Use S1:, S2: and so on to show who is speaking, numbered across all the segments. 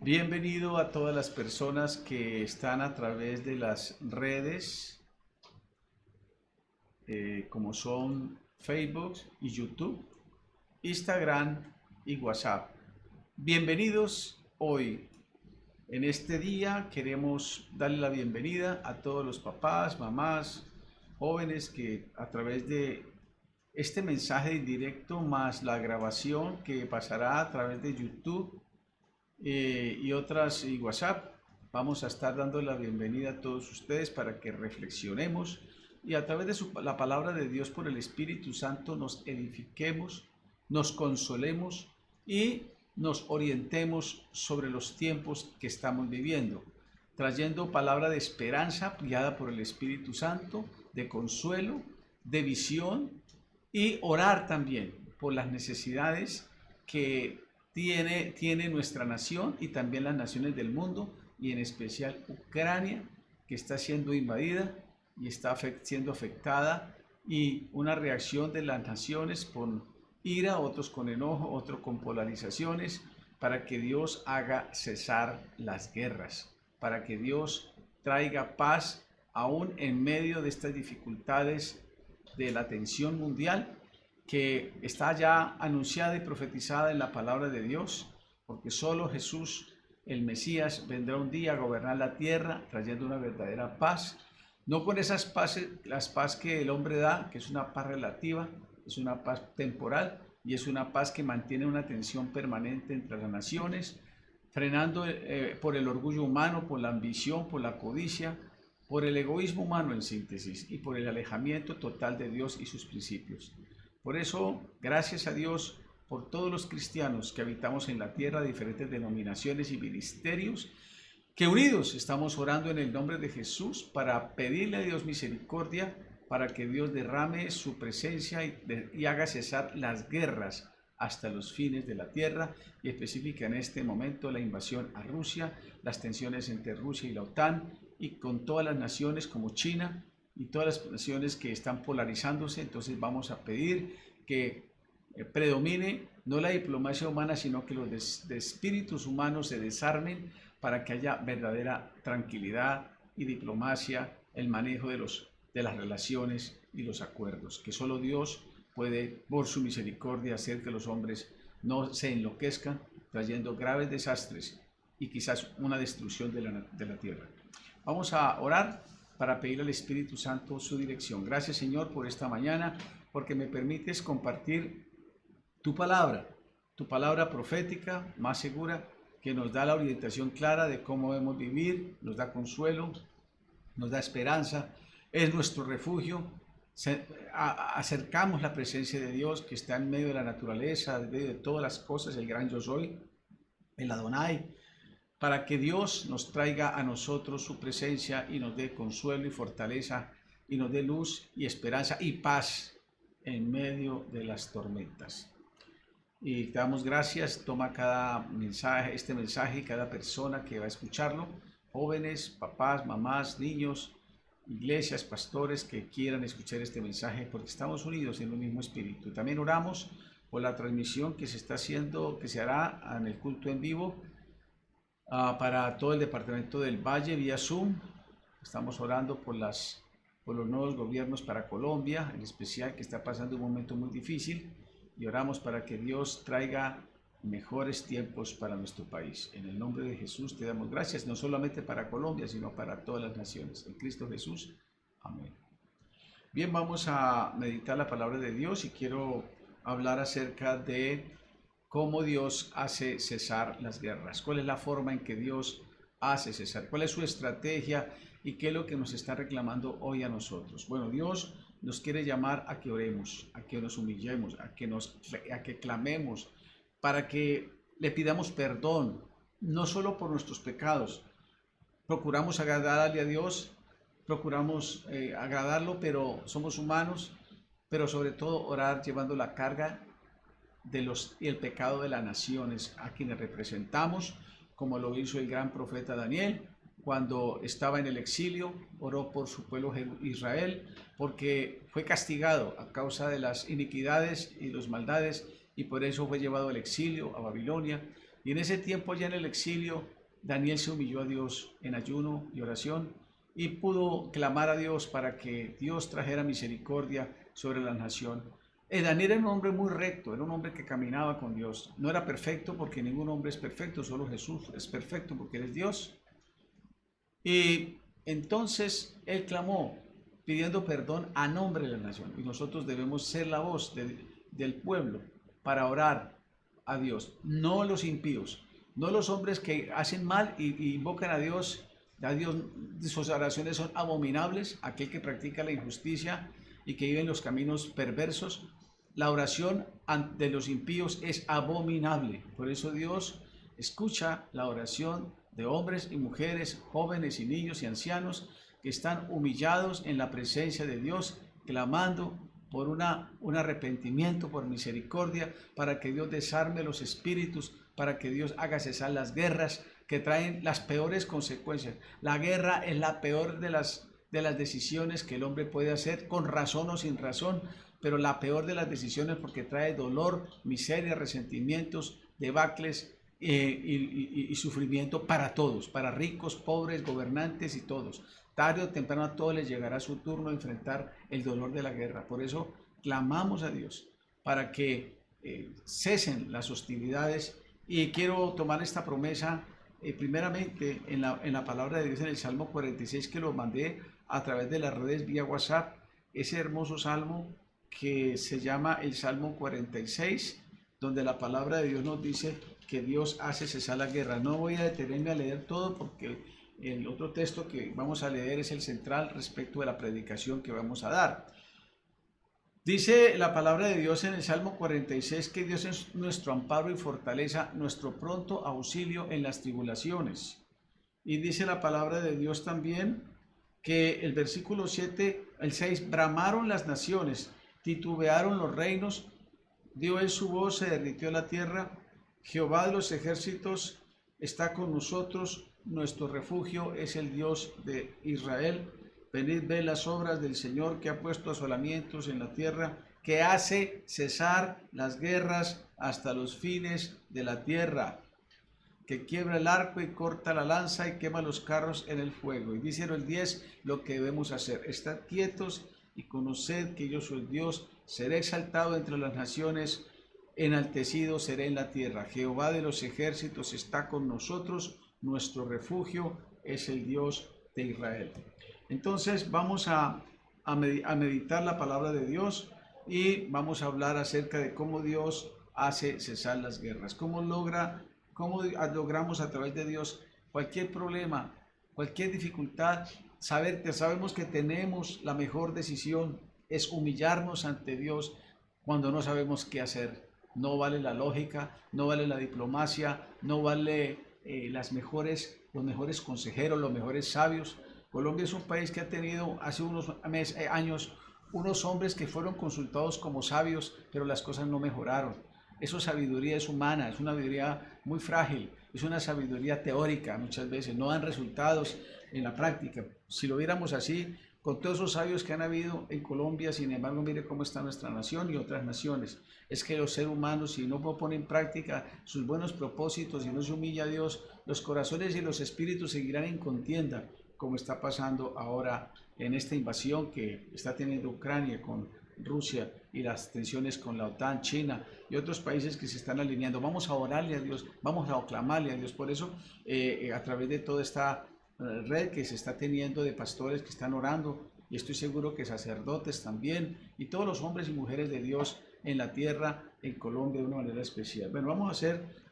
S1: Bienvenido a todas las personas que están a través de las redes, como son Facebook y YouTube, Instagram y WhatsApp. Bienvenidos hoy. En este día queremos darle la bienvenida a todos los papás, mamás, jóvenes que a través de este mensaje en directo más la grabación que pasará a través de YouTube y otras y WhatsApp. Vamos a estar dando la bienvenida a todos ustedes para que reflexionemos y a través de la palabra de Dios por el Espíritu Santo nos edifiquemos, nos consolemos y nos orientemos sobre los tiempos que estamos viviendo, trayendo palabra de esperanza guiada por el Espíritu Santo, de consuelo, de visión y orar también por las necesidades que tiene nuestra nación y también las naciones del mundo, y en especial Ucrania, que está siendo invadida y está siendo afectada, y una reacción de las naciones con ira, otros con enojo, otros con polarizaciones, para que Dios haga cesar las guerras, para que Dios traiga paz aún en medio de estas dificultades de la tensión mundial que está ya anunciada y profetizada en la palabra de Dios, porque solo Jesús, el Mesías, vendrá un día a gobernar la tierra trayendo una verdadera paz, no con esas paces, las paz que el hombre da, que es una paz relativa, es una paz temporal y es una paz que mantiene una tensión permanente entre las naciones, frenando por el orgullo humano, por la ambición, por la codicia, por el egoísmo humano en síntesis y por el alejamiento total de Dios y sus principios. Por eso, gracias a Dios por todos los cristianos que habitamos en la tierra de diferentes denominaciones y ministerios, que unidos estamos orando en el nombre de Jesús para pedirle a Dios misericordia, para que Dios derrame su presencia y haga cesar las guerras hasta los fines de la tierra, y especifica en este momento la invasión a Rusia, las tensiones entre Rusia y la OTAN, y con todas las naciones como China y todas las naciones que están polarizándose. Entonces vamos a pedir que predomine no la diplomacia humana, sino que los de espíritus humanos se desarmen para que haya verdadera tranquilidad y diplomacia, el manejo de las relaciones y los acuerdos, que solo Dios puede, por su misericordia, hacer que los hombres no se enloquezcan, trayendo graves desastres y quizás una destrucción de la tierra. Vamos a orar para pedir al Espíritu Santo su dirección. Gracias, Señor, por esta mañana, porque me permites compartir tu palabra profética más segura, que nos da la orientación clara de cómo debemos vivir, nos da consuelo, nos da esperanza, es nuestro refugio. Acercamos la presencia de Dios que está en medio de la naturaleza, en medio de todas las cosas, el gran yo soy, el Adonai, para que Dios nos traiga a nosotros su presencia y nos dé consuelo y fortaleza y nos dé luz y esperanza y paz en medio de las tormentas. Y te damos gracias. Toma cada mensaje, este mensaje, y cada persona que va a escucharlo, jóvenes, papás, mamás, niños, iglesias, pastores que quieran escuchar este mensaje, porque estamos unidos en un mismo espíritu. También oramos por la transmisión que se está haciendo, que se hará en el culto en vivo, para todo el departamento del Valle vía Zoom. Estamos orando por los nuevos gobiernos para Colombia, en especial, que está pasando un momento muy difícil, y oramos para que Dios traiga mejores tiempos para nuestro país. En el nombre de Jesús te damos gracias, no solamente para Colombia, sino para todas las naciones. En Cristo Jesús. Amén. Bien, vamos a meditar la palabra de Dios y quiero hablar acerca de cómo Dios hace cesar las guerras, cuál es la forma en que Dios hace cesar, cuál es su estrategia y qué es lo que nos está reclamando hoy a nosotros. Bueno, Dios nos quiere llamar a que oremos, a que nos humillemos, a que clamemos, para que le pidamos perdón, no solo por nuestros pecados. Procuramos agradarle a Dios, procuramos agradarlo, pero somos humanos, pero sobre todo orar llevando la carga y el pecado de las naciones a quienes representamos, como lo hizo el gran profeta Daniel cuando estaba en el exilio. Oró por su pueblo Israel, porque fue castigado a causa de las iniquidades y las maldades, y por eso fue llevado al exilio a Babilonia. Y en ese tiempo, ya en el exilio, Daniel se humilló a Dios en ayuno y oración y pudo clamar a Dios para que Dios trajera misericordia sobre la nación. Daniel era un hombre muy recto, era un hombre que caminaba con Dios. No era perfecto porque ningún hombre es perfecto, solo Jesús es perfecto porque Él es Dios. Y entonces Él clamó pidiendo perdón a nombre de la nación. Y nosotros debemos ser la voz del pueblo para orar a Dios, no los impíos, no los hombres que hacen mal y invocan a Dios. Sus oraciones son abominables. Aquel que practica la injusticia y que vive en los caminos perversos, la oración de los impíos es abominable. Por eso Dios escucha la oración de hombres y mujeres, jóvenes y niños y ancianos que están humillados en la presencia de Dios, clamando por un arrepentimiento, por misericordia, para que Dios desarme los espíritus, para que Dios haga cesar las guerras que traen las peores consecuencias. La guerra es la peor de las decisiones que el hombre puede hacer, con razón o sin razón, pero la peor de las decisiones porque trae dolor, miseria, resentimientos, debacles y sufrimiento para todos, para ricos, pobres, gobernantes y todos. Tarde o temprano a todos les llegará su turno de enfrentar el dolor de la guerra. Por eso clamamos a Dios para que cesen las hostilidades. Y quiero tomar esta promesa primeramente en la palabra de Dios en el Salmo 46, que lo mandé a través de las redes vía WhatsApp. Ese hermoso salmo que se llama el Salmo 46, donde la palabra de Dios nos dice que Dios hace cesar la guerra. No voy a detenerme a leer todo porque el otro texto que vamos a leer es el central respecto de la predicación que vamos a dar. Dice la palabra de Dios en el Salmo 46 que Dios es nuestro amparo y fortaleza, nuestro pronto auxilio en las tribulaciones. Y dice la palabra de Dios también que el versículo 7, el 6, bramaron las naciones, titubearon los reinos, dio él su voz, se derritió la tierra. Jehová de los ejércitos está con nosotros, nuestro refugio es el Dios de Israel. Venid, ved las obras del Señor, que ha puesto asolamientos en la tierra, que hace cesar las guerras hasta los fines de la tierra, que quiebra el arco y corta la lanza y quema los carros en el fuego. Y dice el 10 lo que debemos hacer: estad quietos y conoced que yo soy Dios, seré exaltado entre las naciones, enaltecido seré en la tierra. Jehová de los ejércitos está con nosotros, nuestro refugio es el Dios de Israel. Entonces vamos a meditar la palabra de Dios y vamos a hablar acerca de cómo Dios hace cesar las guerras, cómo logramos a través de Dios cualquier problema, cualquier dificultad. Sabemos que tenemos la mejor decisión, es humillarnos ante Dios cuando no sabemos qué hacer. No vale la lógica, no vale la diplomacia, no vale los mejores consejeros, los mejores sabios. Colombia es un país que ha tenido hace unos años unos hombres que fueron consultados como sabios, pero las cosas no mejoraron. Esa sabiduría es humana, es una sabiduría muy frágil, es una sabiduría teórica muchas veces, no dan resultados en la práctica. Si lo viéramos así, con todos esos sabios que han habido en Colombia, sin embargo, mire cómo está nuestra nación y otras naciones. Es que los seres humanos, si no ponen en práctica sus buenos propósitos y no se humilla a Dios, los corazones y los espíritus seguirán en contienda, como está pasando ahora en esta invasión que está teniendo Ucrania con Rusia y las tensiones con la OTAN, China y otros países que se están alineando. Vamos a orarle a Dios, vamos a aclamarle a Dios. Por eso, a través de toda esta red que se está teniendo de pastores que están orando, y estoy seguro que sacerdotes también, y todos los hombres y mujeres de Dios en la tierra, en Colombia, de una manera especial. Bueno, vamos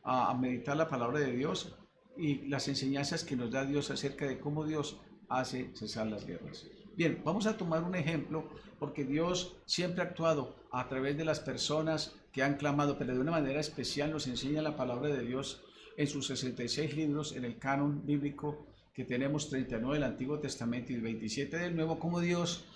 S1: a meditar la palabra de Dios y las enseñanzas que nos da Dios acerca de cómo Dios hace cesar las guerras. Bien, vamos a tomar un ejemplo, porque Dios siempre ha actuado a través de las personas que han clamado, pero de una manera especial nos enseña la palabra de Dios en sus 66 libros, en el canon bíblico, que tenemos 39 del Antiguo Testamento y 27 del Nuevo, como Dios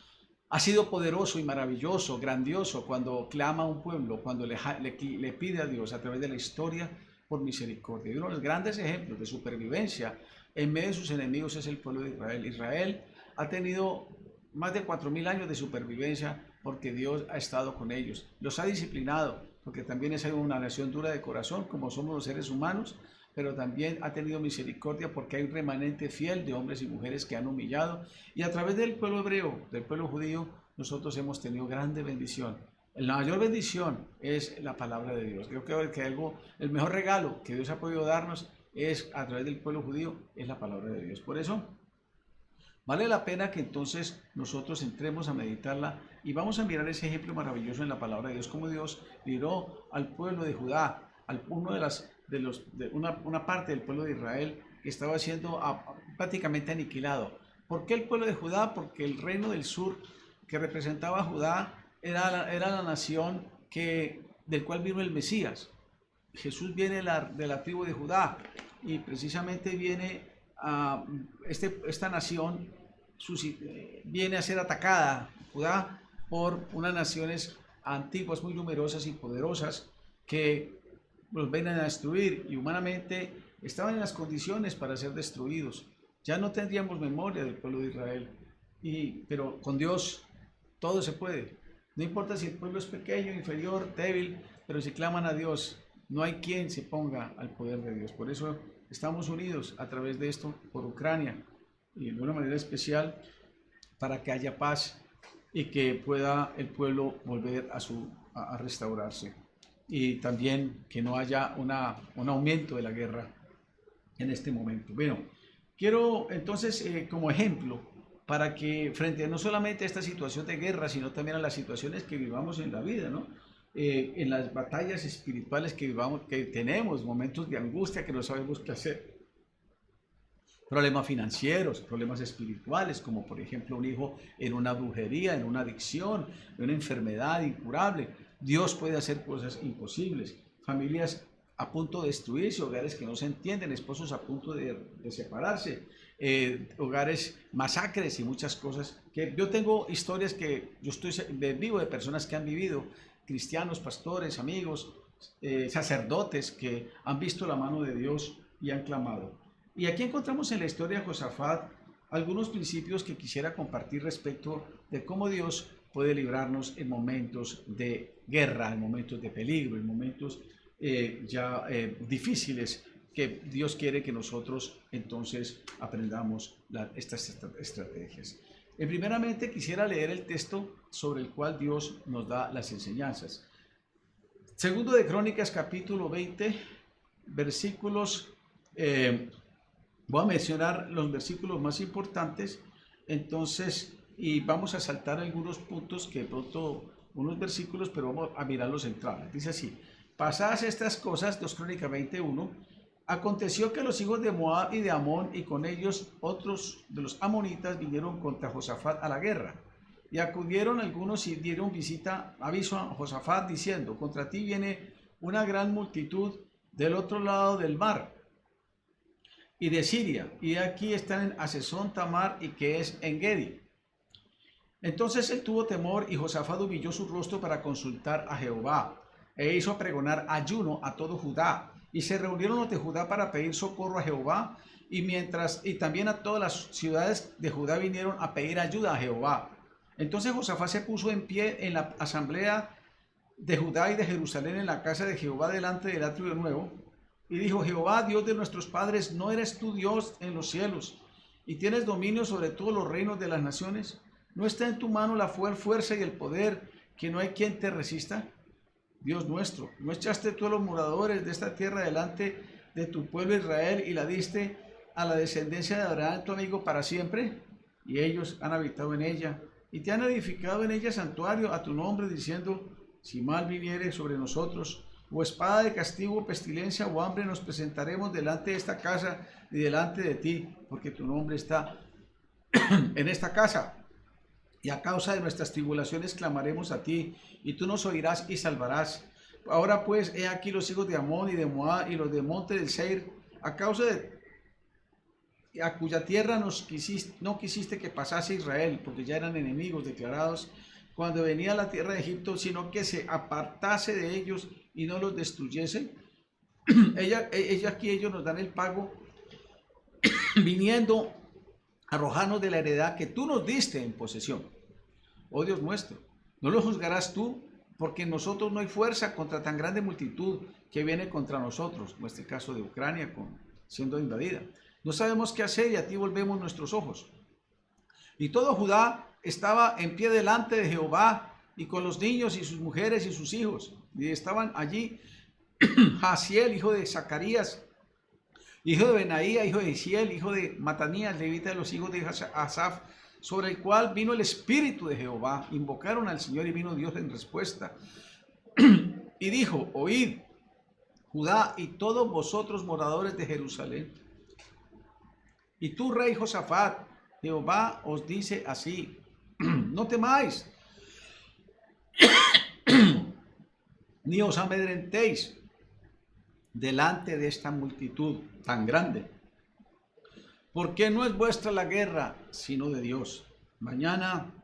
S1: ha sido poderoso y maravilloso, grandioso, cuando clama a un pueblo, cuando le pide a Dios a través de la historia por misericordia. Y uno de los grandes ejemplos de supervivencia en medio de sus enemigos es el pueblo de Israel. Israel ha tenido más de 4000 años de supervivencia porque Dios ha estado con ellos, los ha disciplinado, porque también es una nación dura de corazón, como somos los seres humanos, pero también ha tenido misericordia porque hay un remanente fiel de hombres y mujeres que han humillado, y a través del pueblo hebreo, del pueblo judío, nosotros hemos tenido grande bendición. La mayor bendición es la palabra de Dios. Creo que el mejor regalo que Dios ha podido darnos es a través del pueblo judío, es la palabra de Dios. Por eso vale la pena que entonces nosotros entremos a meditarla y vamos a mirar ese ejemplo maravilloso en la palabra de Dios, como Dios libró al pueblo de Judá, una parte del pueblo de Israel que estaba siendo prácticamente aniquilado. ¿Por qué el pueblo de Judá? Porque el reino del sur que representaba a Judá era la nación del cual vino el Mesías. Jesús viene de la tribu de Judá y precisamente viene esta nación viene a ser atacada, Judá, por unas naciones antiguas muy numerosas y poderosas que los vienen a destruir, y humanamente estaban en las condiciones para ser destruidos. Ya no tendríamos memoria del pueblo de Israel, pero con Dios todo se puede. No importa si el pueblo es pequeño, inferior, débil, pero si claman a Dios, no hay quien se ponga al poder de Dios. Por eso estamos unidos a través de esto por Ucrania, y de una manera especial para que haya paz y que pueda el pueblo volver a restaurarse. Y también que no haya un aumento de la guerra en este momento. Bueno, quiero entonces como ejemplo, para que frente a no solamente a esta situación de guerra, sino también a las situaciones que vivamos en la vida, ¿no? En las batallas espirituales que vivamos, que tenemos, momentos de angustia que no sabemos qué hacer, problemas financieros, problemas espirituales, como por ejemplo un hijo en una brujería, en una adicción, en una enfermedad incurable. Dios puede hacer cosas imposibles. Familias a punto de destruirse, hogares que no se entienden, esposos a punto de separarse, hogares, masacres y muchas cosas. Que yo tengo historias que yo estoy vivo de personas que han vivido, cristianos, pastores, amigos, sacerdotes que han visto la mano de Dios y han clamado. Y aquí encontramos en la historia de Josafat algunos principios que quisiera compartir respecto de cómo Dios puede librarnos en momentos de guerra, en momentos de peligro, en momentos difíciles, que Dios quiere que nosotros entonces aprendamos estas estrategias. Primeramente quisiera leer el texto sobre el cual Dios nos da las enseñanzas. Segundo de Crónicas, capítulo 20, versículos... voy a mencionar los versículos más importantes, entonces, y vamos a saltar algunos puntos que de pronto, unos versículos, pero vamos a mirar los centrales. Dice así: pasadas estas cosas, 2 Crónicas 21, aconteció que los hijos de Moab y de Amón, y con ellos otros de los amonitas, vinieron contra Josafat a la guerra. Y acudieron algunos y dieron aviso a Josafat, diciendo: contra ti viene una gran multitud del otro lado del mar y de Siria, y aquí están en Asesón Tamar, y que es en Gedi. Entonces él tuvo temor, y Josafat humilló su rostro para consultar a Jehová, e hizo pregonar ayuno a todo Judá, y se reunieron los de Judá para pedir socorro a Jehová, y también a todas las ciudades de Judá vinieron a pedir ayuda a Jehová. Entonces Josafat se puso en pie en la asamblea de Judá y de Jerusalén en la casa de Jehová delante del atrio nuevo, y dijo: Jehová, Dios de nuestros padres, ¿no eres tú Dios en los cielos, y tienes dominio sobre todos los reinos de las naciones? ¿No está en tu mano la fuerza y el poder, que no hay quien te resista? Dios nuestro, ¿no echaste tú a los moradores de esta tierra delante de tu pueblo Israel, y la diste a la descendencia de Abraham, tu amigo, para siempre? Y ellos han habitado en ella, y te han edificado en ella santuario a tu nombre, diciendo: si mal viniere sobre nosotros, o espada de castigo, pestilencia o hambre, nos presentaremos delante de esta casa y delante de ti, porque tu nombre está en esta casa. Y a causa de nuestras tribulaciones clamaremos a ti, y tú nos oirás y salvarás. Ahora pues, he aquí los hijos de Amón y de Moab y los de monte del Seir, a causa de a cuya tierra no quisiste que pasase Israel, porque ya eran enemigos declarados cuando venía a la tierra de Egipto, sino que se apartase de ellos y no los destruyese. Aquí ellos nos dan el pago, viniendo a arrojarnos de la heredad que tú nos diste en posesión. Oh Dios nuestro, ¿no lo juzgarás tú porque en nosotros no hay fuerza contra tan grande multitud que viene contra nosotros, en este caso de Ucrania siendo invadida. No sabemos qué hacer y a ti volvemos nuestros ojos. Y todo Judá estaba en pie delante de Jehová, y con los niños y sus mujeres y sus hijos. Y estaban allí Jaasiel, hijo de Zacarías, hijo de Benaía, hijo de Isiel, hijo de Matanías, levita de los hijos de Asaf, sobre el cual vino el Espíritu de Jehová. Invocaron al Señor y vino Dios en respuesta. Y dijo: oíd, Judá y todos vosotros moradores de Jerusalén. Y tú, rey Josafat, Jehová os dice así: no temáis, ni os amedrentéis delante de esta multitud tan grande, porque no es vuestra la guerra, sino de Dios. Mañana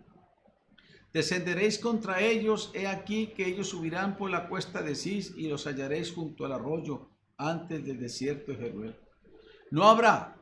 S1: descenderéis contra ellos, he aquí que ellos subirán por la cuesta de Cis, y los hallaréis junto al arroyo, antes del desierto de Jeruel. No habrá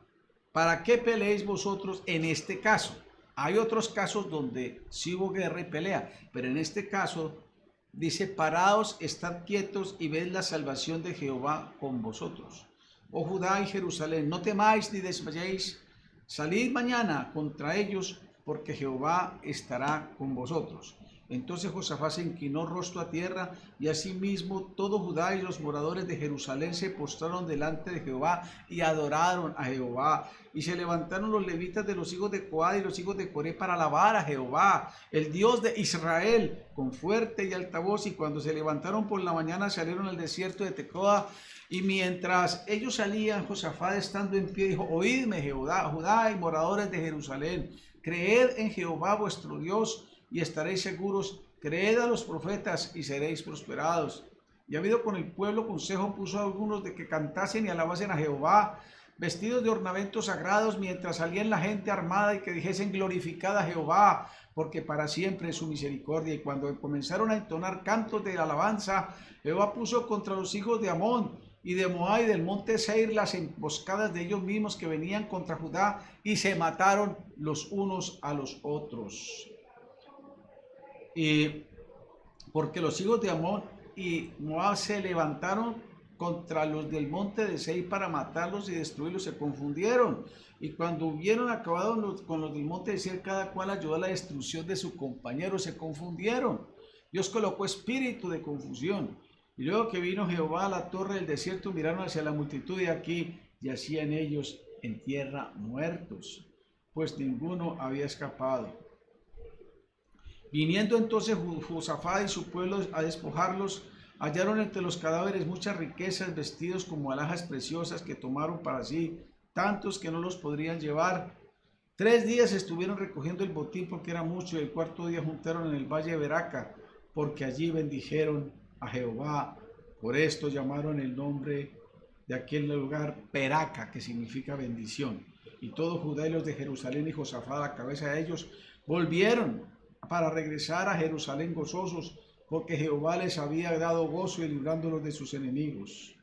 S1: para qué peleéis vosotros en este caso. Hay otros casos donde sí hubo guerra y pelea, pero en este caso dice: paraos, estad quietos y ved la salvación de Jehová con vosotros. Oh Judá y Jerusalén, no temáis ni desmayéis, salid mañana contra ellos, porque Jehová estará con vosotros. Entonces Josafat se inclinó rostro a tierra, y asimismo todo Judá y los moradores de Jerusalén se postraron delante de Jehová y adoraron a Jehová. Y se levantaron los levitas de los hijos de Coad y los hijos de Coré para alabar a Jehová, el Dios de Israel, con fuerte y alta voz. Y cuando se levantaron por la mañana, salieron al desierto de Tecoa. Y mientras ellos salían, Josafat, estando en pie, dijo: oídme, Judá y moradores de Jerusalén, creed en Jehová vuestro Dios y estaréis seguros, creed a los profetas y seréis prosperados. Y habido con el pueblo consejo, puso a algunos de que cantasen y alabasen a Jehová, vestidos de ornamentos sagrados, mientras salían la gente armada, y que dijesen: glorificad a Jehová, porque para siempre es su misericordia. Y cuando comenzaron a entonar cantos de alabanza, Jehová puso contra los hijos de Amón y de Moab y del monte Seir las emboscadas de ellos mismos que venían contra Judá, y se mataron los unos a los otros. Porque los hijos de Amón y Moab se levantaron contra los del monte de Seir para matarlos y destruirlos, se confundieron. Y cuando hubieron acabado con los del monte de Seir, cada cual ayudó a la destrucción de su compañero, se confundieron. Dios colocó espíritu de confusión. Y luego que vino Jehová a la torre del desierto, miraron hacia la multitud, y aquí yacían ellos en tierra muertos, pues ninguno había escapado. Viniendo entonces Josafat y su pueblo a despojarlos, hallaron entre los cadáveres muchas riquezas, vestidos como alhajas preciosas, que tomaron para sí, tantos que no los podrían llevar. 3 días estuvieron recogiendo el botín, porque era mucho, y el 4º día juntaron en el valle de Beraca, porque allí bendijeron a Jehová. Por esto llamaron el nombre de aquel lugar Beraca, que significa bendición. Y todo Judá y los de Jerusalén y Josafat a la cabeza de ellos volvieron para regresar a Jerusalén gozosos, porque Jehová les había dado gozo y librándolos de sus enemigos.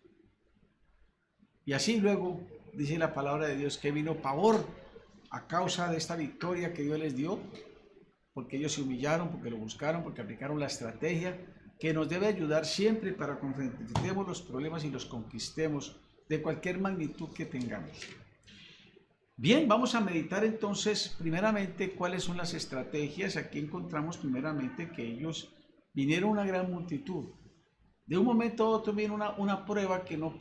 S1: Y así luego dice la palabra de Dios que vino pavor a causa de esta victoria que Dios les dio, porque ellos se humillaron, porque lo buscaron, porque aplicaron la estrategia que nos debe ayudar siempre para que enfrentemos los problemas y los conquistemos de cualquier magnitud que tengamos. Bien, vamos a meditar entonces primeramente cuáles son las estrategias. Aquí encontramos primeramente que ellos vinieron una gran multitud. De un momento a otro viene una prueba que no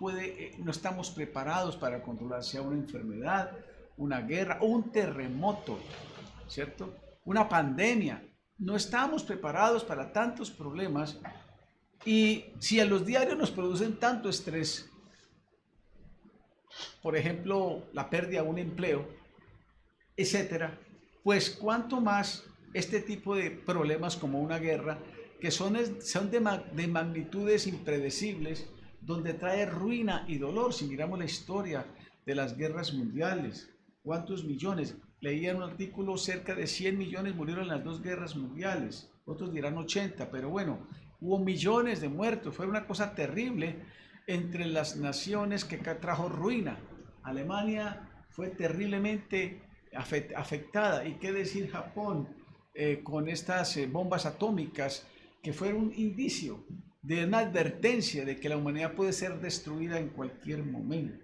S1: estamos preparados para controlar, sea una enfermedad, una guerra o un terremoto, ¿cierto? Una pandemia. No estamos preparados para tantos problemas, y si a los diarios nos producen tanto estrés, por ejemplo, la pérdida de un empleo, etcétera, pues cuánto más este tipo de problemas como una guerra, que son de magnitudes impredecibles, donde trae ruina y dolor. Si miramos la historia de las guerras mundiales, ¿cuántos millones? Leía en un artículo, cerca de 100 millones murieron en las 2 guerras mundiales, otros dirán 80, pero bueno, hubo millones de muertos, fue una cosa terrible entre las naciones que trajo ruina. Alemania fue terriblemente afectada, y qué decir Japón con estas bombas atómicas que fuera un indicio de una advertencia de que la humanidad puede ser destruida en cualquier momento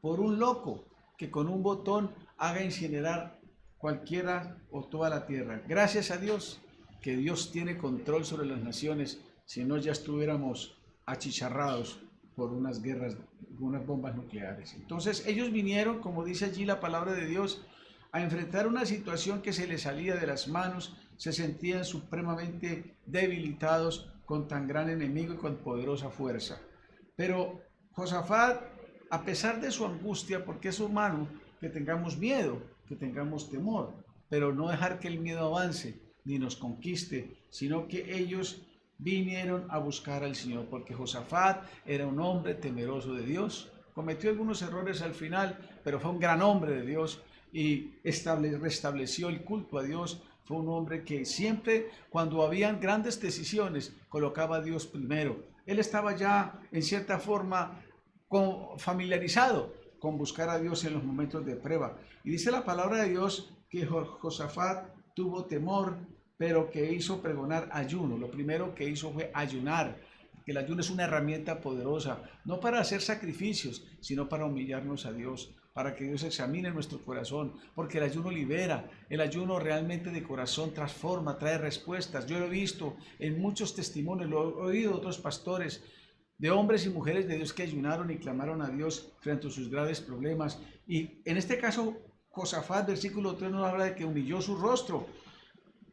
S1: por un loco que con un botón haga incinerar cualquiera o toda la tierra. Gracias a Dios que Dios tiene control sobre las naciones, si no ya estuviéramos achicharrados por unas guerras, unas bombas nucleares. Entonces ellos vinieron, como dice allí la palabra de Dios, a enfrentar una situación que se les salía de las manos, se sentían supremamente debilitados con tan gran enemigo y con poderosa fuerza. Pero Josafat, a pesar de su angustia, porque es humano que tengamos miedo, que tengamos temor, pero no dejar que el miedo avance ni nos conquiste, sino que ellos vinieron a buscar al Señor, porque Josafat era un hombre temeroso de Dios, cometió algunos errores al final, pero fue un gran hombre de Dios y restableció el culto a Dios. Fue un hombre que siempre, cuando habían grandes decisiones, colocaba a Dios primero. Él estaba ya, en cierta forma, familiarizado con buscar a Dios en los momentos de prueba. Y dice la palabra de Dios que Josafat tuvo temor, pero que hizo pregonar ayuno. Lo primero que hizo fue ayunar. Que el ayuno es una herramienta poderosa, no para hacer sacrificios, sino para humillarnos a Dios, para que Dios examine nuestro corazón, porque el ayuno libera, el ayuno realmente de corazón transforma, trae respuestas. Yo lo he visto en muchos testimonios, lo he oído de otros pastores, de hombres y mujeres de Dios que ayunaron y clamaron a Dios frente a sus graves problemas. Y en este caso, Josafat, versículo 3, nos habla de que humilló su rostro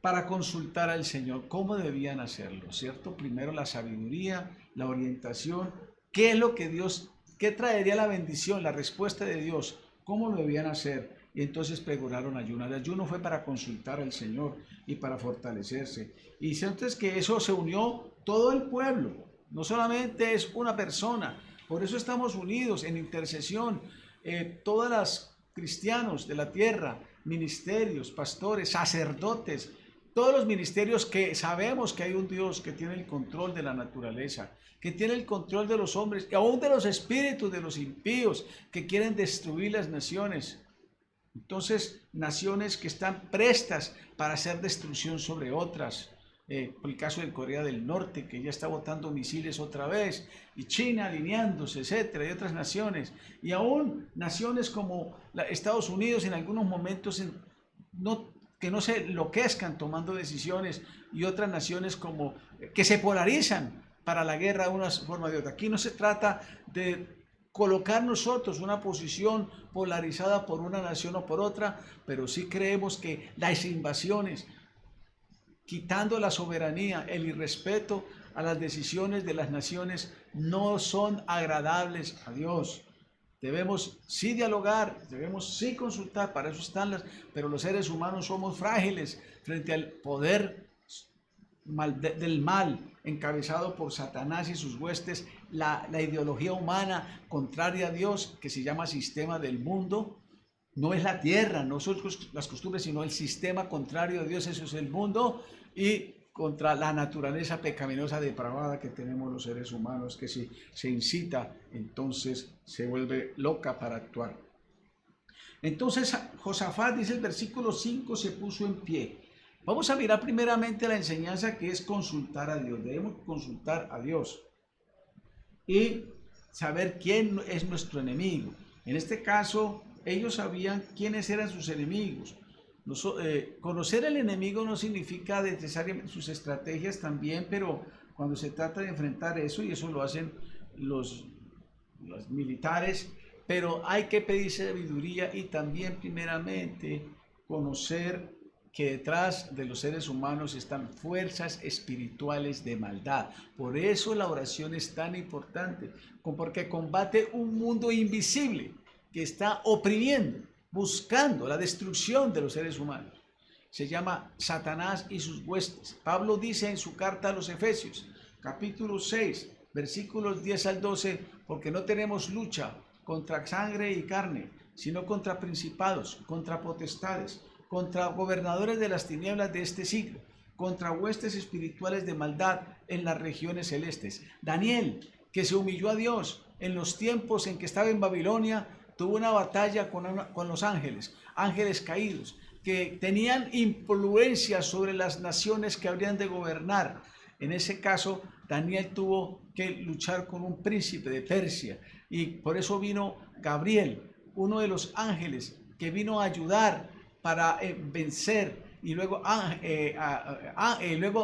S1: para consultar al Señor cómo debían hacerlo, ¿cierto? Primero la sabiduría, la orientación, qué es lo que Dios, qué traería la bendición, la respuesta de Dios, cómo lo debían hacer. Y entonces pregonaron ayuno. El ayuno fue para consultar al Señor y para fortalecerse. Y entonces que eso se unió todo el pueblo, no solamente es una persona, por eso estamos unidos en intercesión, todas las cristianos de la tierra, ministerios, pastores, sacerdotes, todos los ministerios que sabemos que hay un Dios que tiene el control de la naturaleza, que tiene el control de los hombres y aún de los espíritus de los impíos que quieren destruir las naciones. Entonces, naciones que están prestas para hacer destrucción sobre otras. Por el caso de Corea del Norte, que ya está botando misiles otra vez, y China alineándose, etcétera, y otras naciones. Y aún naciones como Estados Unidos en algunos momentos que no se enloquezcan tomando decisiones, y otras naciones como que se polarizan para la guerra de una forma o de otra. Aquí no se trata de colocar nosotros una posición polarizada por una nación o por otra, pero sí creemos que las invasiones, quitando la soberanía, el irrespeto a las decisiones de las naciones, no son agradables a Dios. Debemos sí dialogar, debemos sí consultar, para eso están pero los seres humanos somos frágiles frente al poder del mal encabezado por Satanás y sus huestes, la ideología humana contraria a Dios, que se llama sistema del mundo. No es la tierra, no son las costumbres, sino el sistema contrario a Dios, eso es el mundo, y contra la naturaleza pecaminosa depravada que tenemos los seres humanos, que si se incita, entonces se vuelve loca para actuar. Entonces Josafat, dice el versículo 5, se puso en pie. Vamos a mirar primeramente la enseñanza que es consultar a Dios. Debemos consultar a Dios y saber quién es nuestro enemigo. En este caso, ellos sabían quiénes eran sus enemigos. Conocer al enemigo no significa necesariamente sus estrategias también, pero cuando se trata de enfrentar eso, y eso lo hacen los militares, pero hay que pedir sabiduría y también primeramente conocer que detrás de los seres humanos están fuerzas espirituales de maldad. Por eso la oración es tan importante, porque combate un mundo invisible que está oprimiendo, buscando la destrucción de los seres humanos. Se llama Satanás y sus huestes. Pablo dice en su carta a los Efesios, capítulo 6, versículos 10 al 12, porque no tenemos lucha contra sangre y carne, sino contra principados, contra potestades, contra gobernadores de las tinieblas de este siglo, contra huestes espirituales de maldad en las regiones celestes. Daniel, que se humilló a Dios en los tiempos en que estaba en Babilonia, tuvo una batalla con los ángeles caídos, que tenían influencia sobre las naciones que habrían de gobernar. En ese caso, Daniel tuvo que luchar con un príncipe de Persia y por eso vino Gabriel, uno de los ángeles que vino a ayudar para vencer, y luego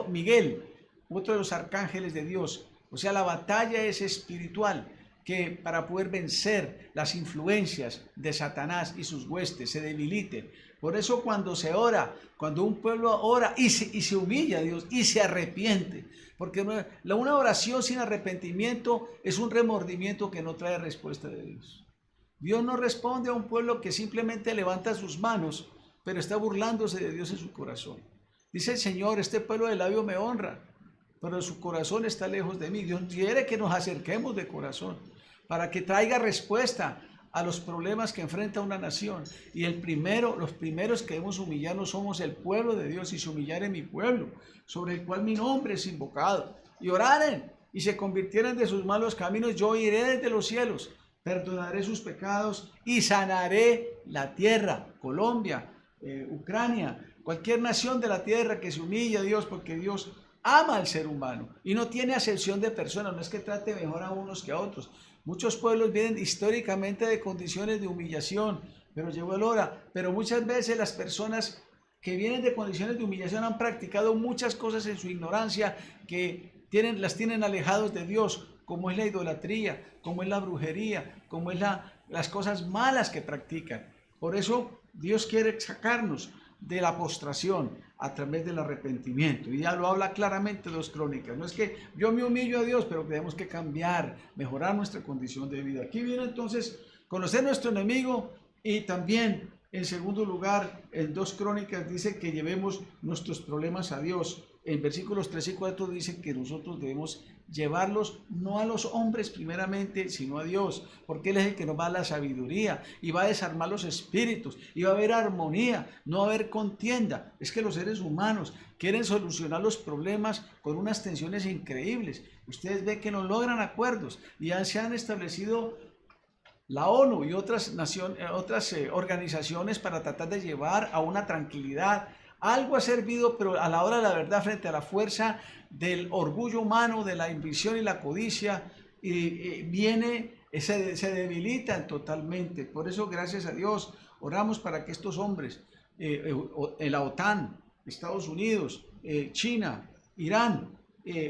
S1: Miguel, otro de los arcángeles de Dios. O sea, la batalla es espiritual, que para poder vencer las influencias de Satanás y sus huestes se debiliten. Por eso cuando se ora, cuando un pueblo ora y se humilla a Dios y se arrepiente, porque una oración sin arrepentimiento es un remordimiento que no trae respuesta de Dios. Dios no responde a un pueblo que simplemente levanta sus manos, pero está burlándose de Dios en su corazón. Dice el Señor, este pueblo de labio me honra, pero su corazón está lejos de mí. Dios quiere que nos acerquemos de corazón para que traiga respuesta a los problemas que enfrenta una nación. Y los primeros que debemos humillarnos somos el pueblo de Dios, y se humillare mi pueblo, sobre el cual mi nombre es invocado, y oraren y se convirtieran de sus malos caminos, yo iré desde los cielos, perdonaré sus pecados y sanaré la tierra. Colombia, Ucrania, cualquier nación de la tierra que se humille a Dios, porque Dios ama al ser humano y no tiene acepción de personas, no es que trate mejor a unos que a otros. Muchos pueblos vienen históricamente de condiciones de humillación, pero llegó el hora. Pero muchas veces las personas que vienen de condiciones de humillación han practicado muchas cosas en su ignorancia que las tienen alejados de Dios, como es la idolatría, como es la brujería, como es las cosas malas que practican. Por eso Dios quiere sacarnos de la postración a través del arrepentimiento, y ya lo habla claramente 2 Crónicas. No es que yo me humillo a Dios, pero tenemos que cambiar, mejorar nuestra condición de vida. Aquí viene entonces conocer nuestro enemigo, y también en segundo lugar en 2 Crónicas dice que llevemos nuestros problemas a Dios. En versículos 3 y 4 dice que nosotros debemos llevarlos no a los hombres primeramente, sino a Dios, porque Él es el que nos va a la sabiduría y va a desarmar los espíritus, y va a haber armonía, no va a haber contienda. Es que los seres humanos quieren solucionar los problemas con unas tensiones increíbles. Ustedes ven que no logran acuerdos, y ya se han establecido la ONU y otras organizaciones para tratar de llevar a una tranquilidad. Algo ha servido, pero a la hora de la verdad, frente a la fuerza del orgullo humano, de la ambición y la codicia, se debilitan totalmente. Por eso, gracias a Dios, oramos para que estos hombres, la OTAN, Estados Unidos, China, Irán,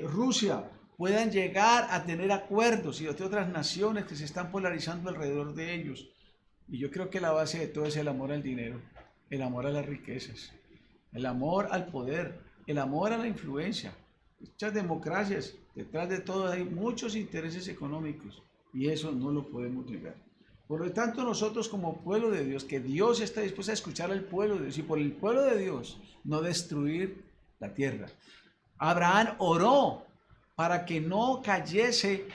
S1: Rusia, puedan llegar a tener acuerdos, y de otras naciones que se están polarizando alrededor de ellos. Y yo creo que la base de todo es el amor al dinero, el amor a las riquezas, el amor al poder, el amor a la influencia. Muchas democracias, detrás de todo hay muchos intereses económicos, y eso no lo podemos negar. Por lo tanto, nosotros como pueblo de Dios, que Dios está dispuesto a escuchar al pueblo de Dios, y por el pueblo de Dios no destruir la tierra. Abraham oró para que no cayese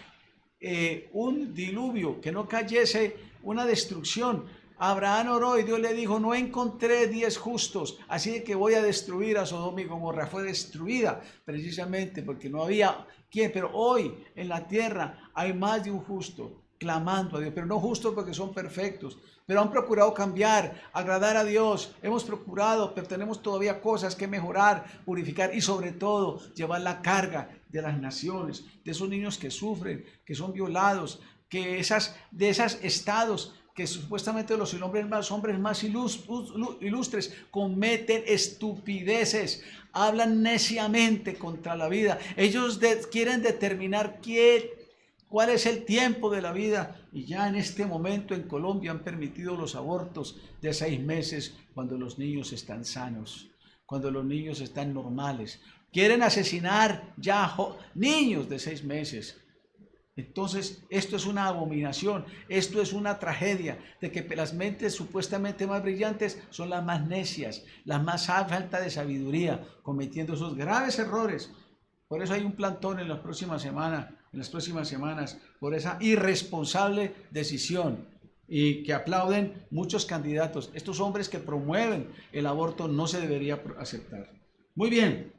S1: un diluvio, que no cayese una destrucción. Abraham oró y Dios le dijo: no encontré 10 justos, así que voy a destruir a Sodoma y Gomorra. Fue destruida precisamente porque no había quien, pero hoy en la tierra hay más de un justo clamando a Dios, pero no justos porque son perfectos, pero han procurado cambiar, agradar a Dios. Hemos procurado, pero tenemos todavía cosas que mejorar, purificar, y sobre todo llevar la carga de las naciones, de esos niños que sufren, que son violados, de esos estados que supuestamente los hombres más ilustres cometen estupideces, hablan neciamente contra la vida. Ellos quieren determinar cuál es el tiempo de la vida, y ya en este momento en Colombia han permitido los abortos de 6 meses cuando los niños están sanos, cuando los niños están normales. Quieren asesinar ya niños de 6 meses. Entonces, esto es una abominación, esto es una tragedia, de que las mentes supuestamente más brillantes son las más necias, las más falta de sabiduría, cometiendo esos graves errores. Por eso hay un plantón en las próximas semanas, por esa irresponsable decisión, y que aplauden muchos candidatos. Estos hombres que promueven el aborto no se debería aceptar. Muy bien,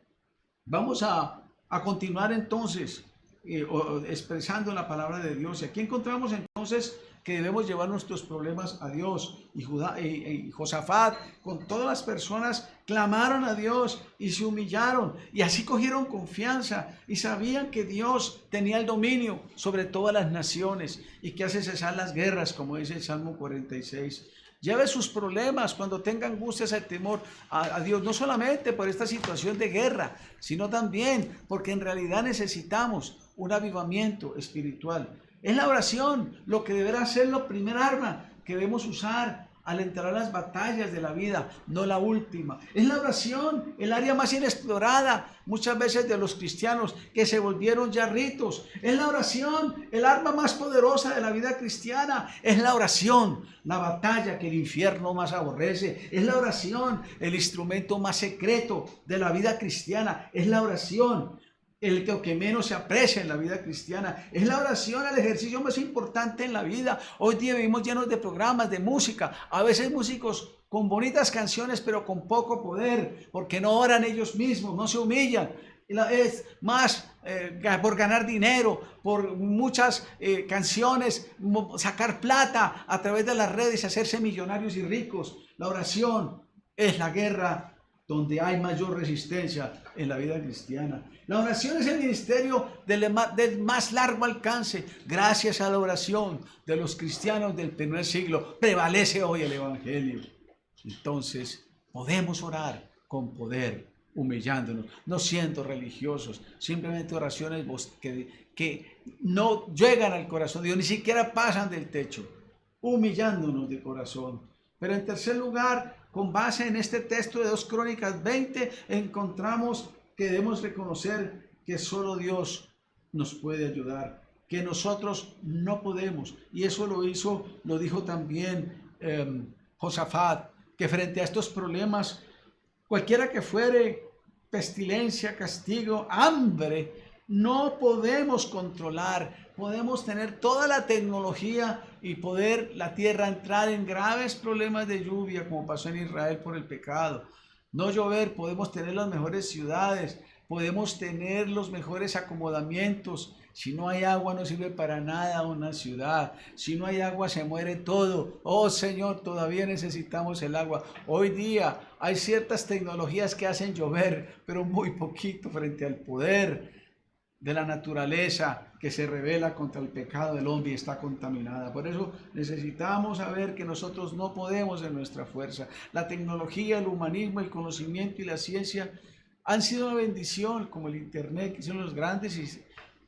S1: vamos a continuar entonces expresando la palabra de Dios. Y aquí encontramos entonces que debemos llevar nuestros problemas a Dios. Y Josafat, con todas las personas, clamaron a Dios y se humillaron. Y así cogieron confianza y sabían que Dios tenía el dominio sobre todas las naciones y que hace cesar las guerras, como dice el Salmo 46. Lleve sus problemas cuando tenga angustias, el temor a Dios, no solamente por esta situación de guerra, sino también porque en realidad necesitamos un avivamiento espiritual. Es la oración lo que deberá ser la primera arma que debemos usar al entrar a las batallas de la vida, no la última. Es la oración el área más inexplorada muchas veces de los cristianos que se volvieron ya ritos. Es la oración el arma más poderosa de la vida cristiana. Es la oración la batalla que el infierno más aborrece. Es la oración el instrumento más secreto de la vida cristiana. Es la oración el que menos se aprecia en la vida cristiana. Es la oración el ejercicio más importante en la vida. Hoy día vivimos llenos de programas, de música, a veces músicos con bonitas canciones pero con poco poder, porque no oran ellos mismos, no se humillan. Es más por ganar dinero, por muchas canciones, sacar plata a través de las redes, hacerse millonarios y ricos. La oración es la guerra donde hay mayor resistencia en la vida cristiana. La oración es el ministerio del más largo alcance. Gracias a la oración de los cristianos del primer siglo prevalece hoy el evangelio. Entonces podemos orar con poder, humillándonos, no siendo religiosos, simplemente oraciones que no llegan al corazón de Dios, ni siquiera pasan del techo, humillándonos de corazón. Pero en tercer lugar, con base en este texto de 2 Crónicas 20, encontramos que debemos reconocer que solo Dios nos puede ayudar, que nosotros no podemos. Y eso lo dijo también Josafat, que frente a estos problemas, cualquiera que fuere, pestilencia, castigo, hambre, no podemos controlar. Podemos tener toda la tecnología y poder la tierra entrar en graves problemas de lluvia, como pasó en Israel por el pecado. No llover, podemos tener las mejores ciudades, podemos tener los mejores acomodamientos. Si no hay agua no sirve para nada una ciudad. Si no hay agua se muere todo. Oh Señor, todavía necesitamos el agua. Hoy día hay ciertas tecnologías que hacen llover, pero muy poquito frente al poder de la naturaleza que se revela contra el pecado del hombre y está contaminada. Por eso necesitamos saber que nosotros no podemos en nuestra fuerza. La tecnología, el humanismo, el conocimiento y la ciencia han sido una bendición, como el internet, que son los grandes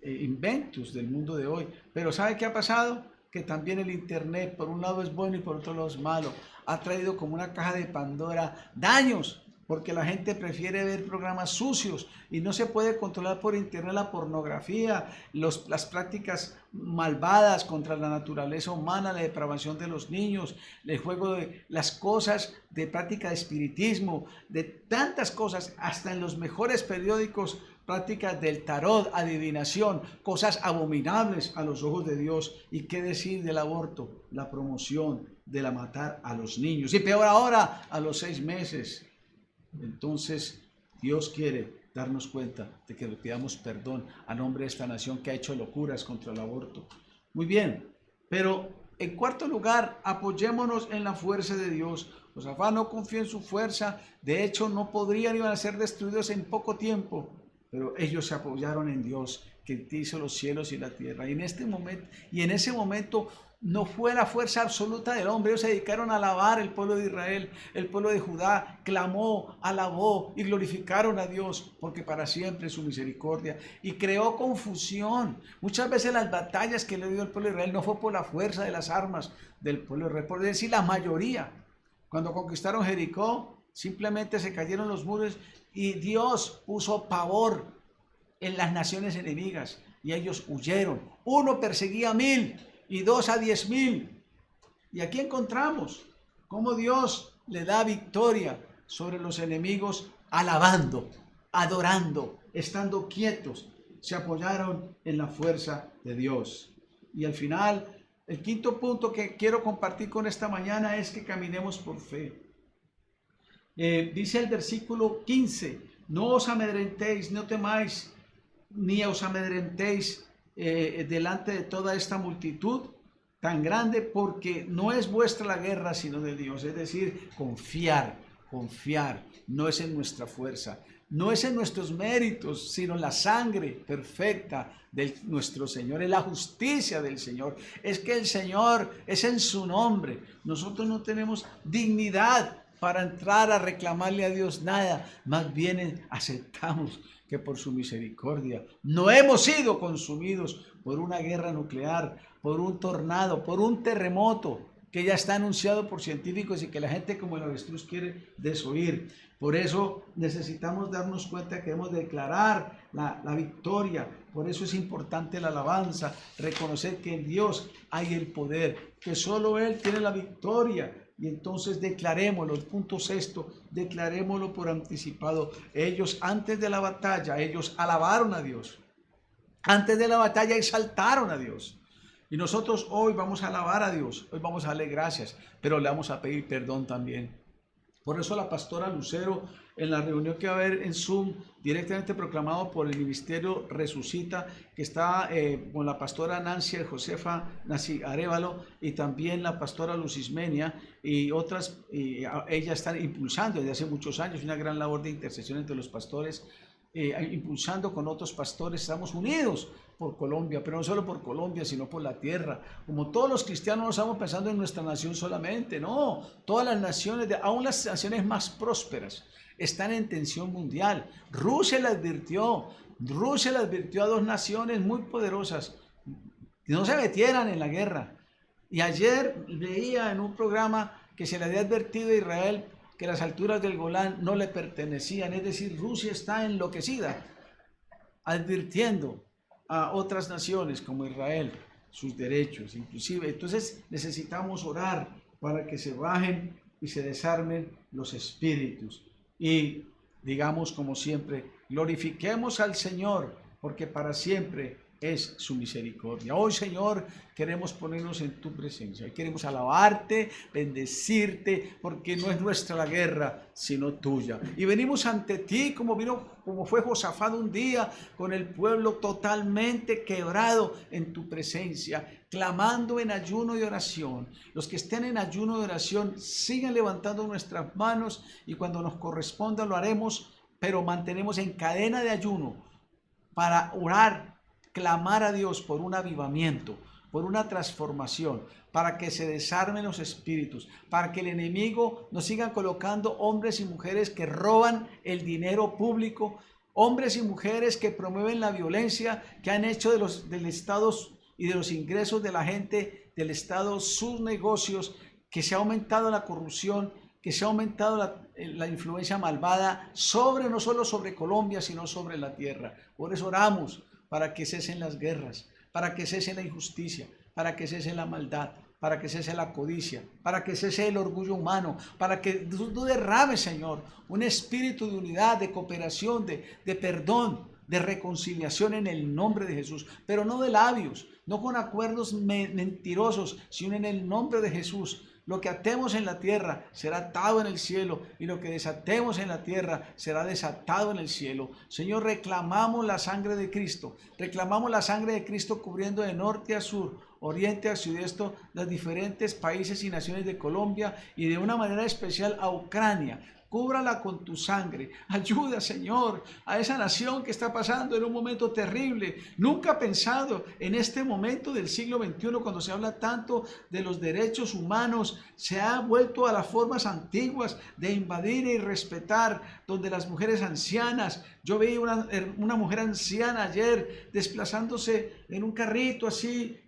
S1: inventos del mundo de hoy. Pero ¿sabe qué ha pasado? Que también el internet, por un lado es bueno y por otro lado es malo. Ha traído como una caja de Pandora daños, porque la gente prefiere ver programas sucios y no se puede controlar por internet la pornografía, las prácticas malvadas contra la naturaleza humana, la depravación de los niños, el juego de las cosas de práctica de espiritismo, de tantas cosas, hasta en los mejores periódicos, prácticas del tarot, adivinación, cosas abominables a los ojos de Dios. ¿Y qué decir del aborto? La promoción de la matar a los niños y peor ahora a los 6 meses. Entonces Dios quiere darnos cuenta de que le pidamos perdón a nombre de esta nación que ha hecho locuras contra el aborto. Muy bien, pero en cuarto lugar, apoyémonos en la fuerza de Dios. Josafat no confió en su fuerza, de hecho no iban a ser destruidos en poco tiempo, pero ellos se apoyaron en Dios, que hizo los cielos y la tierra. Y en ese momento no fue la fuerza absoluta del hombre. Ellos se dedicaron a alabar el pueblo de Israel, el pueblo de Judá clamó, alabó y glorificaron a Dios, porque para siempre es su misericordia. Y creó confusión. Muchas veces las batallas que le dio el pueblo de Israel no fue por la fuerza de las armas del pueblo de Israel, por decir la mayoría. Cuando conquistaron Jericó, simplemente se cayeron los muros y Dios puso pavor en las naciones enemigas y ellos huyeron. Uno perseguía a 1000 y 2 a 10,000. Y aquí encontramos cómo Dios le da victoria sobre los enemigos alabando, adorando, estando quietos. Se apoyaron en la fuerza de Dios. Y al final, el quinto punto que quiero compartir con esta mañana es que caminemos por fe. Dice el versículo 15, no os amedrentéis, no temáis, ni os amedrentéis delante de toda esta multitud. tan grande porque no es vuestra la guerra, sino de Dios. Es decir, confiar, no es en nuestra fuerza, no es en nuestros méritos, sino en la sangre perfecta de nuestro Señor, es la justicia del Señor. Es que el Señor es en su nombre. Nosotros no tenemos dignidad para entrar a reclamarle a Dios nada, más bien aceptamos que por su misericordia no hemos sido consumidos por una guerra nuclear, por un tornado, por un terremoto que ya está anunciado por científicos y que la gente como el avestruz quiere desoír. Por eso necesitamos darnos cuenta que debemos declarar la victoria. Por eso es importante la alabanza, reconocer que en Dios hay el poder, que solo Él tiene la victoria. Y entonces declarémoslo, el punto sexto, declarémoslo por anticipado. Ellos antes de la batalla, ellos alabaron a Dios. Antes de la batalla exaltaron a Dios. Y nosotros hoy vamos a alabar a Dios, hoy vamos a darle gracias, pero le vamos a pedir perdón también. Por eso la pastora Lucero, en la reunión que va a haber en Zoom, directamente proclamado por el Ministerio Resucita, que está con la pastora Nancy Arévalo y también la pastora Lucismenia y otras, ella está impulsando desde hace muchos años una gran labor de intercesión entre los pastores, impulsando con otros pastores. Estamos unidos por Colombia, pero no solo por Colombia, sino por la tierra. Como todos los cristianos no estamos pensando en nuestra nación solamente, no, todas las naciones, aún las naciones más prósperas, están en tensión mundial. Rusia le advirtió a dos naciones muy poderosas que no se metieran en la guerra. Y ayer leía en un programa que se le había advertido a Israel que las alturas del Golán no le pertenecían, es decir, Rusia está enloquecida, advirtiendo a otras naciones como Israel sus derechos, inclusive. Entonces necesitamos orar para que se bajen y se desarmen los espíritus y digamos como siempre, glorifiquemos al Señor porque para siempre es su misericordia. Hoy, Señor, queremos ponernos en tu presencia. Queremos alabarte, bendecirte, porque no es nuestra la guerra, sino tuya. Y venimos ante ti como fue Josafat un día, con el pueblo totalmente quebrado en tu presencia, clamando en ayuno y oración. Los que estén en ayuno y oración, sigan levantando nuestras manos y cuando nos corresponda lo haremos, pero mantenemos en cadena de ayuno para orar, clamar a Dios por un avivamiento, por una transformación, para que se desarmen los espíritus, para que el enemigo no siga colocando hombres y mujeres que roban el dinero público, hombres y mujeres que promueven la violencia, que han hecho del Estado y de los ingresos de la gente del Estado sus negocios, que se ha aumentado la corrupción, que se ha aumentado la influencia malvada no solo sobre Colombia, sino sobre la tierra. Por eso oramos para que cesen las guerras, para que cese la injusticia, para que cese la maldad, para que cese la codicia, para que cese el orgullo humano, para que tú derrames, Señor, un espíritu de unidad, de cooperación, de perdón, de reconciliación en el nombre de Jesús, pero no de labios, no con acuerdos mentirosos, sino en el nombre de Jesús. Lo que atemos en la tierra será atado en el cielo y lo que desatemos en la tierra será desatado en el cielo. Señor, reclamamos la sangre de Cristo. Reclamamos la sangre de Cristo cubriendo de norte a sur, oriente a sudeste, los diferentes países y naciones de Colombia y de una manera especial a Ucrania. Cúbrala con tu sangre. Ayuda, Señor, a esa nación que está pasando en un momento terrible. Nunca pensado en este momento del siglo XXI, cuando se habla tanto de los derechos humanos, se ha vuelto a las formas antiguas de invadir y respetar, donde las mujeres ancianas, yo vi una mujer anciana ayer desplazándose en un carrito así,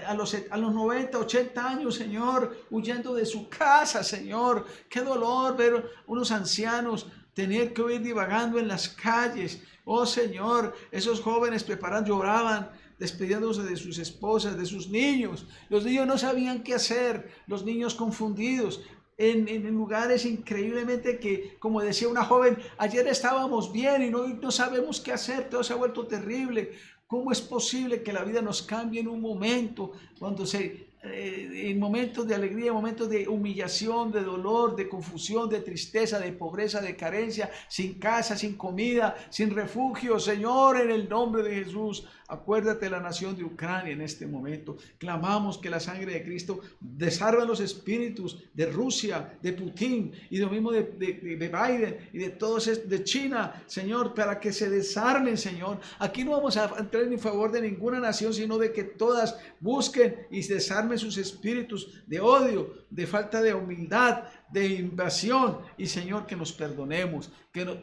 S1: a los 90, 80 años, Señor, huyendo de su casa, Señor. Qué dolor ver unos ancianos tener que ir divagando en las calles. Oh, Señor, esos jóvenes lloraban, despidiéndose de sus esposas, de sus niños. Los niños no sabían qué hacer, los niños confundidos. En lugares increíblemente que, como decía una joven, ayer estábamos bien y no sabemos qué hacer, todo se ha vuelto terrible. ¿Cómo es posible que la vida nos cambie en un momento, en momentos de alegría, en momentos de humillación, de dolor, de confusión, de tristeza, de pobreza, de carencia, sin casa, sin comida, sin refugio? Señor, en el nombre de Jesús, Acuérdate de la nación de Ucrania en este momento. Clamamos que la sangre de Cristo desarme los espíritus de Rusia, de Putin y lo mismo de Biden y de todos, de China, Señor, para que se desarmen, Señor. Aquí no vamos a entrar en favor de ninguna nación, sino de que todas busquen y desarmen sus espíritus de odio, de falta de humildad, de invasión. Y Señor, que nos perdonemos,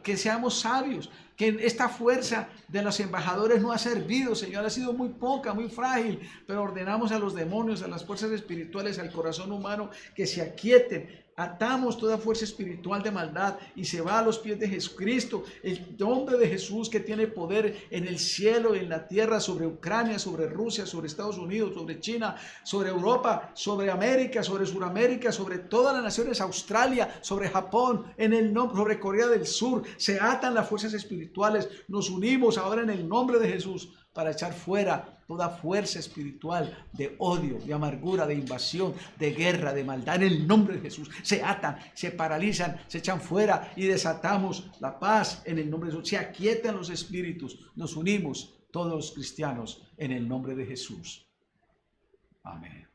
S1: que seamos sabios, que esta fuerza de los embajadores no ha servido, Señor, ha sido muy poca, muy frágil, pero ordenamos a los demonios, a las fuerzas espirituales, al corazón humano, que se aquieten. Atamos toda fuerza espiritual de maldad y se va a los pies de Jesucristo, el nombre de Jesús que tiene poder en el cielo y en la tierra, sobre Ucrania, sobre Rusia, sobre Estados Unidos, sobre China, sobre Europa, sobre América, sobre Sudamérica, sobre todas las naciones, Australia, sobre Japón, en el nombre, sobre Corea del Sur. Se atan las fuerzas espirituales. Nos unimos ahora en el nombre de Jesús para echar fuera toda fuerza espiritual de odio, de amargura, de invasión, de guerra, de maldad. En el nombre de Jesús se atan, se paralizan, se echan fuera y desatamos la paz en el nombre de Jesús. Se aquietan los espíritus. Nos unimos todos los cristianos en el nombre de Jesús. Amén.